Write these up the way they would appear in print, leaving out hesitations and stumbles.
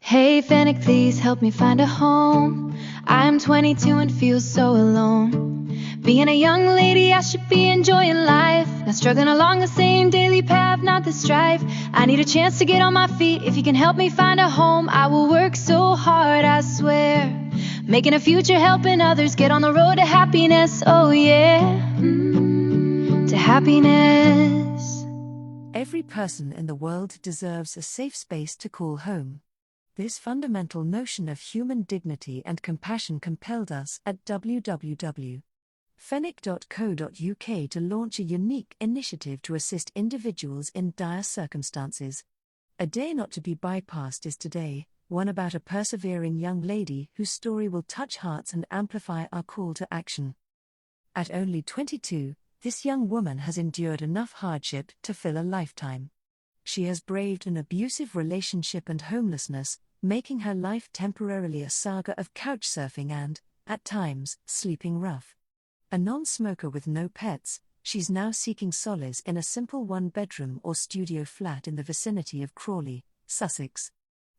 Hey, Fennic, please help me find a home. I'm 22 and feel so alone. Being a young lady, I should be enjoying life, not struggling along the same daily path, not the strife. I need a chance to get on my feet. If you can help me find a home, I will work so hard, I swear. Making a future, helping others, get on the road to happiness, oh yeah, to happiness. Every person in the world deserves a safe space to call home. This fundamental notion of human dignity and compassion compelled us at www.fennic.co.uk to launch a unique initiative to assist individuals in dire circumstances. A day not to be bypassed is today, one about a persevering young lady whose story will touch hearts and amplify our call to action. At only 22, this young woman has endured enough hardship to fill a lifetime. She has braved an abusive relationship and homelessness, making her life temporarily a saga of couchsurfing and, at times, sleeping rough. A non-smoker with no pets, she's now seeking solace in a simple one-bedroom or studio flat in the vicinity of Crawley, Sussex.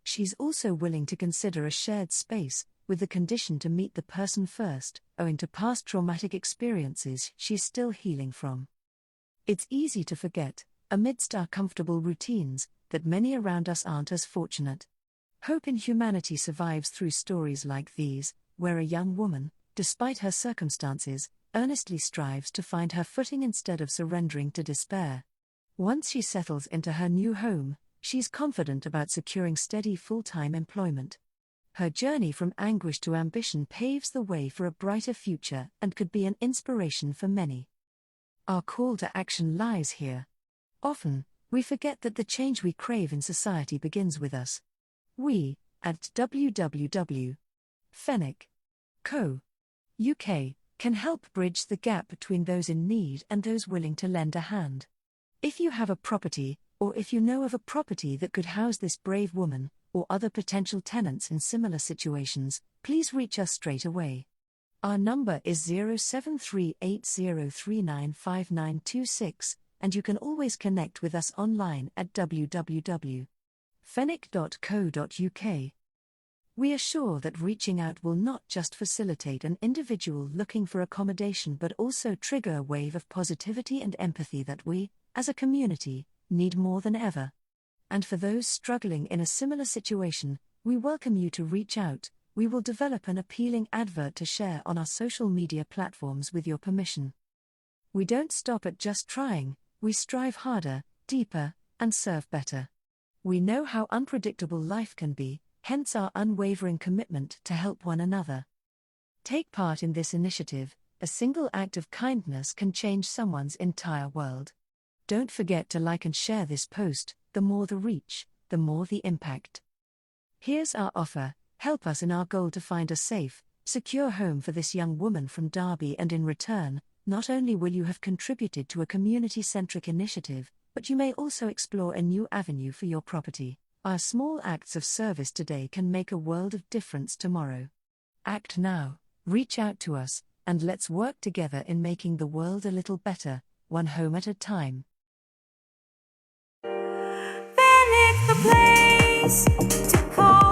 She's also willing to consider a shared space, with the condition to meet the person first, owing to past traumatic experiences she's still healing from. It's easy to forget, amidst our comfortable routines, that many around us aren't as fortunate. Hope in humanity survives through stories like these, where a young woman, despite her circumstances, earnestly strives to find her footing instead of surrendering to despair. Once she settles into her new home, she's confident about securing steady full-time employment. Her journey from anguish to ambition paves the way for a brighter future and could be an inspiration for many. Our call to action lies here. Often, we forget that the change we crave in society begins with us. We, at www.fennic.co.uk, can help bridge the gap between those in need and those willing to lend a hand. If you have a property, or if you know of a property that could house this brave woman, or other potential tenants in similar situations, please reach us straight away. Our number is 07380395926, and you can always connect with us online at www.fennic.co.uk. We are sure that reaching out will not just facilitate an individual looking for accommodation but also trigger a wave of positivity and empathy that we, as a community, need more than ever. And for those struggling in a similar situation, we welcome you to reach out. We will develop an appealing advert to share on our social media platforms with your permission. We don't stop at just trying, we strive harder, deeper, and serve better. We know how unpredictable life can be, hence our unwavering commitment to help one another. Take part in this initiative. A single act of kindness can change someone's entire world. Don't forget to like and share this post. The more the reach, the more the impact. Here's our offer: help us in our goal to find a safe, secure home for this young woman from Derby, and in return, not only will you have contributed to a community-centric initiative, but you may also explore a new avenue for your property. Our small acts of service today can make a world of difference tomorrow. Act now, reach out to us, and let's work together in making the world a little better, one home at a time. Fennic, the place to call.